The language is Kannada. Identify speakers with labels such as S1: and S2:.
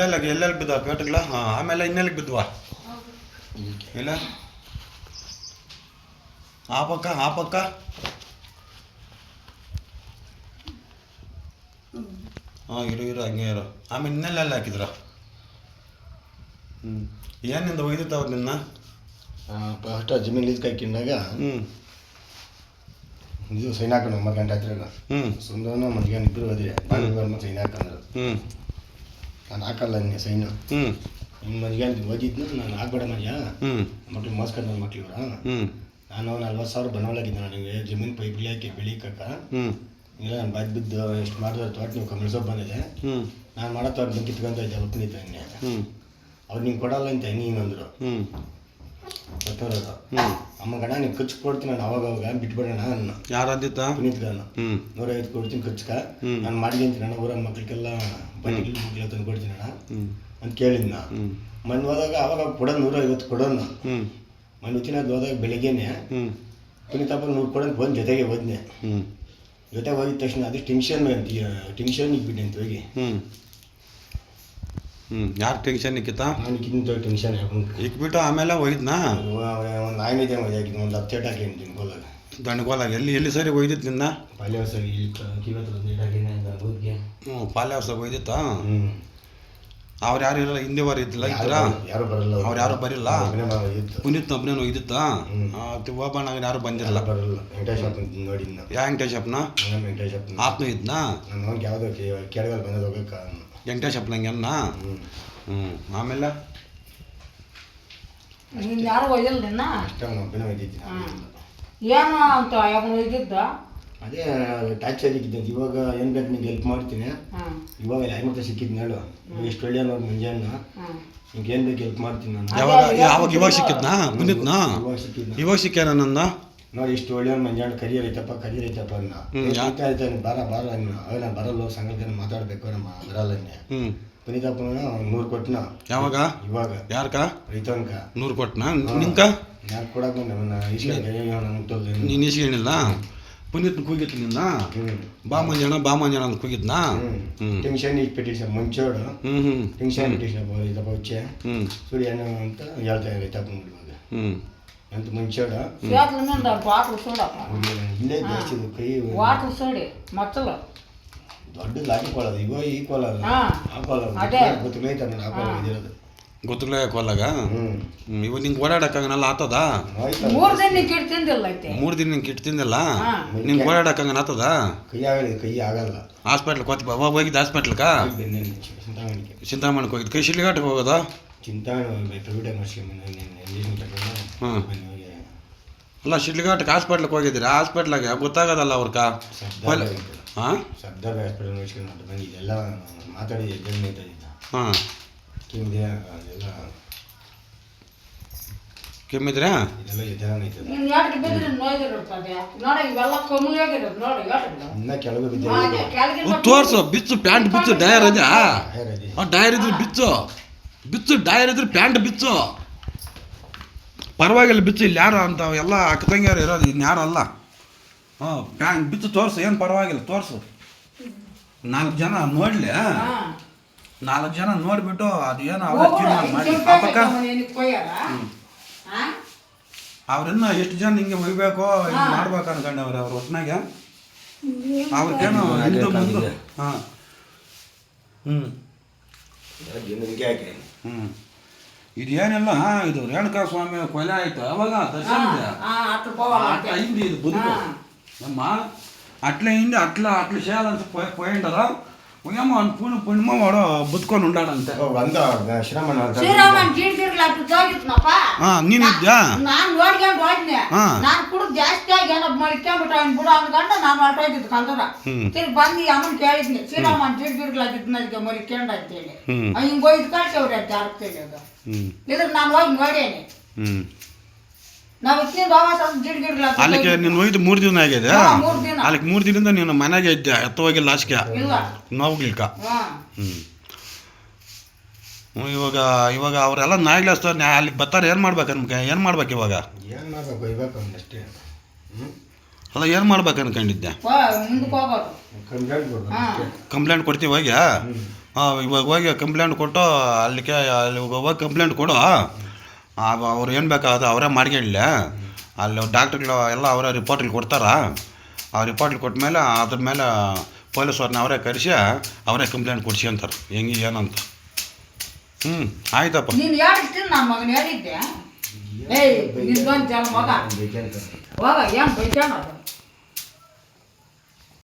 S1: ಎಲ್ಲೆಲ್ಲಿ ಬಿದ್ದವ ಪೇಟೆಗಳ? ಹಾಂ, ಆಮೇಲೆ ಇನ್ನೆಲ್ಲಿಗೆ ಬಿದ್ದವಾ? ಇಲ್ಲ ಆ ಪಕ್ಕ ಹಾಂ, ಇರು ಹಂಗೆ ಇರು. ಆಮೇಲೆ ಇನ್ನೆಲ್ಲ ಹಾಕಿದ್ರ? ಏನಿಂದ ಒಯ್ದಿತ್ತು ಅವ್ರು ನಿನ್ನ?
S2: ಫಸ್ಟ್ ಜಮೀನು ಲೀಸ್ಗೆ ಹಾಕಿಂಡಾಗ ಇದು ಸೈನ್ ಹಾಕೊಂಡು 9 ಗಂಟೆ ಹತ್ತಿರ ಸುಂದರನ ಮನೆಗೆ ಇಬ್ಬರು ಹೋದ್ರೆ ಮತ್ತು ಸೈನ್ ಹಾಕಂದ್ರು. ನಾನು ಹಾಕಲ್ಲ ನಿನ್ನೆ ಸೈನು. ನಿಮ್ಮ ಮನೆಗೆ ಓದಿದ್ನು ನಾನು ಹಾಕ್ಬೇಡ ಮನೆಯ ಮಕ್ಳು ಮೋಸ್ಕೊಂಡು ನನ್ನ ಮಕ್ಳು ಇವ್ರ. ನಾನು 40,000 ಬಂಡವಾಳಾಗಿದ್ದೆ ನನಗೆ ಜಮೀನು ಪೈಪ್ ಹಾಕಿ ಬೆಳೀಕಕ್ಕ. ಇಲ್ಲ ನಾನು ಬಾಜ್ ಬಿದ್ದು ಎಷ್ಟು ಮಾಡಿದ್ರೆ ತೋಟ ನೀವು ಕಮಲ್ಸೋಪ್ ಬಂದಿದೆ. ನಾನು ಮಾಡೋ ತೋಟ ಬಂದು ಕಿತ್ಕೊಂತ ಇದ್ದೆ ಒಪ್ಪನಿದ್ದ ನಿನ್ನೆ. ಅವ್ರು ನಿಂಗೆ ಕೊಡಲ್ಲ ಅಂತ ನೀನಂದ್ರು. ಅಮ್ಮ ಗಣ ನೀನು ಖರ್ಚು ಕೊಡ್ತೀನಿ ನಾನು ಅವಾಗ ಬಿಟ್ಬಿಡೋಣ ಅನ್ನ.
S1: ಯಾರು ಅಂದಿತ್ತ?
S2: ಪುನೀತ್ಗಾನ 150 ಕೊಡ್ತೀನಿ ಖರ್ಚುಕ. ನಾನು ಮಾಡ್ಕೊಂತೀನಿ ಅಣ್ಣ ಊರ ಮಕ್ಳಿಗೆಲ್ಲ ಬನ್ನಿ ಮಕ್ಳು ತಂದು ಕೊಡ್ತೀನಿ ಅಣ್ಣ ಅಂತ ಕೇಳಿದ್ನ. ಮಣ್ಣು ಹೋದಾಗ ಅವಾಗ ಕೊಡೋದು 150 ಕೊಡೋನು. ಮಣ್ಣು ಹುಚ್ಚಿನದು ಹೋದಾಗ ಬೆಳಿಗ್ಗೆನೆ ಪುನೀತಪ್ಪ 100 ಕೊಡೋದು ಬಂದು ಜೊತೆಗೆ ಹೋದ್ನೆ. ಜೊತೆಗೆ ಹೋಗಿದ ತಕ್ಷಣ ಅದು ಟೆನ್ಷನ್ ಇಕ್ಬಿಟ್ಟೆ ಅಂತ ಹೋಗಿ.
S1: ಯಾರು ಟೆನ್ಷನ್ ಇಕ್ಕಿತ್ತ?
S2: ನಾನು ಇಕ್ಕಿಂತ ಟೆನ್ಷನ್
S1: ಇಕ್ಬಿಟ್ಟು ಆಮೇಲೆ ಒಯ್ದನಾ?
S2: ಒಂದು ಆಯ್ನಿದೆ ಹಾಕಿದ್ದು ಒಂದು 10 ಚೇಟ್ ಹಾಕಿದ್ದೀನಿ ಗೋಲಾಗ.
S1: ದಂಡಗೋಲಾಗ ಎಲ್ಲಿ ಸರಿ ಒಯ್ದಿತ್ತು ನಿನ್ನ?
S2: ಪಾಲ್ಯವರ್ಸಾಗ
S1: ಪಾಲ್ಯವರ್ಸಾಗ ಒಯ್ದಿತ್ತ? ಅವ್ರು ಯಾರು ಇರಲ್ಲ, ಹಿಂದೆ ವಾರ ಇದ್ದಿಲ್ಲ ಇದ್ರ?
S2: ಯಾರು ಬರಲ್ಲ,
S1: ಅವ್ರು ಯಾರು ಬರಿಲ್ಲ. ಪುನೀತ್ ಒಬ್ಬನೇನು ಒಯ್ದಿತ್ತ? ಓಬಣ್ಣ ಯಾರು ಬಂದಿರಲ್ಲ.
S2: ಬರಲ್ಲ. ವೆಂಕಟೇಶಪ್ಪ ನೋಡಿದ್ನ.
S1: ಯಾ ವೆಂಕಟೇಶಪ್ಪನ?
S2: ವೆಂಕಟೇಶಪ್ಪ
S1: ಆತ್ಮ ಇದ್ನ?
S2: ನನ್ನ ಅವ್ನಿಗೆ ಯಾವುದೋ ಕೆಳಗಲ್ ಬಂದದ ಹೋಗಕ್ಕ
S1: ವೆಂಕಟೇಶಪ್ಪನಂಗೆ ಅನ್ನ. ಆಮೇಲೆ
S3: ಯಾರು ಒಯ್ದಿಲ್ಲ ನಿನ್ನ?
S2: ಅಷ್ಟೇ ಅವ್ನು ಒಬ್ಬನೇ ಒಯ್ದಿದ್ದೀನಿ.
S3: ಏನು ಅಂತ ಯಾವಾಗ ಒಯ್ದಿದ್ದ?
S2: ಅದೇ ಟಾರ್ಚರ್ ಇಕ್ಕಿದ್ದೆ. ಇವಾಗ ಏನು ಬೇಕು ನಿಂಗೆ ಹೆಲ್ಪ್ ಮಾಡ್ತೀನಿ. ಇವಾಗ ಯಾರು ಸಿಕ್ಕಿದ್ನ ಹೇಳು. ಎಷ್ಟು ಒಳ್ಳೆಯ ನೋಡಿ ಮುಂಜಾನೆ ನಿಂಗೆ ಏನು ಬೇಕು ಹೆಲ್ಪ್ ಮಾಡ್ತೀನಿ ನಾನು.
S1: ಇವಾಗ ಸಿಕ್ಕಿದ್ನಾ? ಪುನೀತ್ನ ಇವಾಗ ಸಿಕ್ಕ್ಯಾನ ನನ್ನ?
S2: ನೋಡಿ ಇಷ್ಟು ಒಳ್ಳೆಯ ಮಂಜಾಣ ಕರಿಯರೈತಪ್ಪ ಅನ್ನ ಆಯ್ತಾನೆ ಬಾರ ಅನ್ನ. ಅವಾಗ ನಾನು ಬರಲ್ಲ ಸಂಘಟನೆ ಮಾತಾಡಬೇಕು ನಮ್ಮ ಬರಲ್ಲನ್ನೇ. ಪುನೀತಪ್ಪನ 100 ಕೊಟ್ಟನ.
S1: ಯಾವಾಗ?
S2: ಇವಾಗ.
S1: ಯಾರ್ಕ?
S2: ರೈತನ್ಕ
S1: 100 ಕೊಟ್ಟನ? ನಿಂಕ
S2: ಯಾರು ಕೊಡಕ್ಕೆ
S1: ನೀನು ಇಸ್ಕೊಂಡಿಲ್ಲ? ಪುನೀತ್ನ ಕೂಗಿತ್ತು ನಿನ್ನ? ಬಾಮಂಜಣ ಅಂತ ಕೂಗಿದ್ನ?
S2: ಟೆನ್ಷನ್ ಇಟ್ಬಿಟ್ಟಿಸ ಮುಂಚೋಡು ಟೆನ್ಷನ್ ಇಟ್ಟಿಸಪ್ಪ ಇದಪ್ಪ ಹುಚ್ಚೆ ಸುಳಿ ಅಣ್ಣ ಅಂತ ಹೇಳ್ತಾ ರೈತಪ್ಪ ಇವಾಗ ಅಂತ ಮುಂಚೋಡ ಇಲ್ಲೇ ಜಾಸ್ತಿ ಕೈ ದೊಡ್ಡದು ಹಾಕಿಕೊಳ್ಳೋದು. ಇವಾಗ ಈ ಕೊಲಲ್ಲ ಗೊತ್ತೈತೆ ನಾನು ಹಾಕೊಳ್ಳೋ ಇದಿರೋದು.
S1: ಗೊತ್ತಲೇ ಕೊಲ್ಲಾಗ? ಇವಾಗ ನಿಂಗೆ ಓಡಾಡಕ್ಕಂಗನಲ್ಲ ಆತದ?
S3: 3 ದಿನ ಕಿಟ್ ತಿಂದಿಲ್ಲ.
S1: 3 ದಿನ ನಿಂಗೆ ಕಿಟ್ ತಿಂದಿಲ್ಲ? ನಿಂಗೆ ಓಡಾಡಕ್ಕಂಗನ ಆತದ?
S2: ಕೈ ಆಗಲ್ಲ.
S1: ಹಾಸ್ಪಿಟ್ಲ್ಗೆ ಹೋಗಿದ್ದ? ಹಾಸ್ಪಿಟ್ಲ್ಗ ಚಿಂತಾಮಣಿಗೆ ಹೋಗಿದ್ದು? ಕೈ ಶಿಡ್ಲಿಘಾಟಿಗೆ ಹೋಗೋದ?
S2: ಚಿಂತಾಮಣಿ ಪ್ರೈವೇಟ್
S1: ಅಲ್ಲ ಶಿಡ್ಲಿಘಾಟಕ್ಕೆ ಹಾಸ್ಪಿಟ್ಲಿಗೆ ಹೋಗಿದ್ದೀರಾ? ಹಾಸ್ಪಿಟ್ಲಾಗ ಗೊತ್ತಾಗೋದಲ್ಲ ಅವ್ರಕ? ಹಾಂ,
S2: ಸರ್ದಾರ್ ಹಾಸ್ಪಿಟಲ್ ನೋಡ್ಸ್ಕೊಂಡು ಬಂದು ಇದೆಲ್ಲ ಮಾತಾಡಿ ಎದ್ದು ಮಾತಾಡಿದ್ದ.
S1: ಹಾಂ,
S2: ಕೆಮ್ಮಿದೆ ಅದೆಲ್ಲ
S1: ಕೆಮ್ಮಿದ್ರೆ
S2: ಇದೆಲ್ಲ ಎದ್ದಾಗೈತದ. ಇನ್ನ ಕೆಳಗೆ ಬಿದ್ದ
S1: ತೋರ್ಸು. ಬಿಚ್ಚು ಪ್ಯಾಂಟ್ ಬಿಚ್ಚು. ಡಯರ್ ಇದೆ? ಡಯರ್ ಇದ್ರೆ ಬಿಚ್ಚು ಡಯರ್ ಇದ್ರೆ ಪ್ಯಾಂಟ್ ಬಿಚ್ಚು. ಪರವಾಗಿಲ್ಲ ಬಿಚ್ಚು. ಇಲ್ಲಿ ಯಾರು ಅಂತ ಎಲ್ಲ ಅಕ್ಕತಂಗಿಯರು ಇರೋದು, ಇನ್ಯಾರು ಅಲ್ಲ. ಪ್ಯಾಂಟ್ ಬಿಚ್ಚು ತೋರಿಸು, ಏನು ಪರವಾಗಿಲ್ಲ ತೋರಿಸು. 4 ಜನ ನೋಡಲಿ. 4 ಜನ ನೋಡಿಬಿಟ್ಟು ಅದು ಏನು ಅವ್ರ ಮಾಡಿ ಅವ್ರಿನ್ನ ಎಷ್ಟು ಜನ ಹಿಂಗೆ ಒಯ್ಬೇಕು ಹಿಂಗೆ ಮಾಡ್ಬೇಕು ಅನ್ಕೊಂಡವ್ರೆ ಅವ್ರ ಒಟ್ಟಿನಾಗೆ. ಅವ್ರಿಗೇನು ಹಿಂದೆ ಮುಂದೆ. ಹಾಂ, ಇದೇನೆಲ್ಲ ಇದು ರೇಣುಕಾ ಸ್ವಾಮಿ ಕೊಲೆ ಆಯ್ತು ಅವಾಗ ದರ್ಶನ ಇದು ಬದುಕು ನಮ್ಮ అట్లా అయింది. అట్లా చేయాలని పోయింటారా? ఏమో పుణ్యమో వాడు బతుకొని ఉండాడంతే. ನೀನು ಇದ್ಯಾ?
S3: ನಾನು ನೋಡ್ಕೊಂಡು ಹೋದ್ನೆ. ನಾನು ಕೂಡ ಜಾಸ್ತಿ ಆಗಿ ಏನೋ ಮಡ್ಕೊಂಡ್ಬಿಟ್ಟು ಅವ್ನು ಬಿಡು ಅಂದ್ಕೊಂಡು ನಾನು ಹೊರಟೋಗಿದ್ದು ಕಂದರ. ತಿರ್ಗಿ ಬಂದು ಅಮ್ಮನ ಕೇಳಿದ್ನಿ, ಶ್ರೀರಾಮನ್ ಜಿಡ್ಗಿರ್ಲಾಗಿದ್ದು ನನಗೆ ಮರಿಕೊಂಡ ಅಂತೇಳಿ. ಹಿಂಗೆ ಹೋಯ್ದು ಕಳ್ಸವ್ರಿ ಅಂತ ಆಗ್ತೇಳಿ. ಅದು ಇದ್ರ ನಾನು ಹೋಗಿ ನೋಡೇನಿ.
S1: ಅಲ್ಲಿಗೆ ನೀನು ಹೋಯ್ತು 3 ದಿನ ಆಗಿದೆ. ಅಲ್ಲಿಗೆ 3 ದಿನದಿಂದ ನೀನು ಮನೆಗೆ ಇದ್ದೆ, ಎತ್ತ ಹೋಗಿಲ್ಲ ಆಚೆಗೆ ನೋವ್ಲಿಕ್ಕ. ಇವಾಗ ಅವರೆಲ್ಲ ನಾಯಿಗ್ಲಾಸ್ತಾರೆ ಅಲ್ಲಿಗೆ ಬರ್ತಾರೆ. ಏನು ಮಾಡ್ಬೇಕು ಏನು ಮಾಡ್ಬೇಕು ಇವಾಗ? ಅಲ್ಲ ಏನು ಮಾಡ್ಬೇಕು ಅನ್ಕೊಂಡಿದ್ದೆ? ಕಂಪ್ಲೇಂಟ್ ಕೊಡ್ತೀವಿ ಹೋಗಿ. ಇವಾಗ ಹೋಗಿ ಕಂಪ್ಲೇಂಟ್ ಕೊಟ್ಟು ಅಲ್ಲಿ ಹೋಗಿ ಕಂಪ್ಲೇಂಟ್ ಕೊಡು, ಅವ್ರು ಏನು ಬೇಕಾದ ಅವರೇ ಮಾಡ್ಕೊಳ್ಳಿ. ಅಲ್ಲಿ ಡಾಕ್ಟ್ರುಗಳು ಎಲ್ಲ ಅವರೇ ರಿಪೋರ್ಟ್ಗಳು ಕೊಡ್ತಾರ. ಆ ರಿಪೋರ್ಟ್ಗಳು ಕೊಟ್ಟ ಮೇಲೆ ಅದ್ರ ಮೇಲೆ ಪೊಲೀಸವ್ರನ್ನ ಅವರೇ ಕರೆಸಿ ಅವರೇ ಕಂಪ್ಲೇಂಟ್ ಕೊಡ್ಸಿ ಅಂತಾರೆ ಹೆಂಗೆ ಏನಂತ. ಆಯ್ತಪ್ಪ.
S3: ನೀನು ಹೇಳಿರ್ತೀನಿ ನನ್ನ ಮಗನ ಹೇಳಿದ್ದೆ. ಏಯ್ ನಿಂದೊಂದು ಜನ ಮಗ ಹೋಗ ಏನು ಬೈತಾನದು.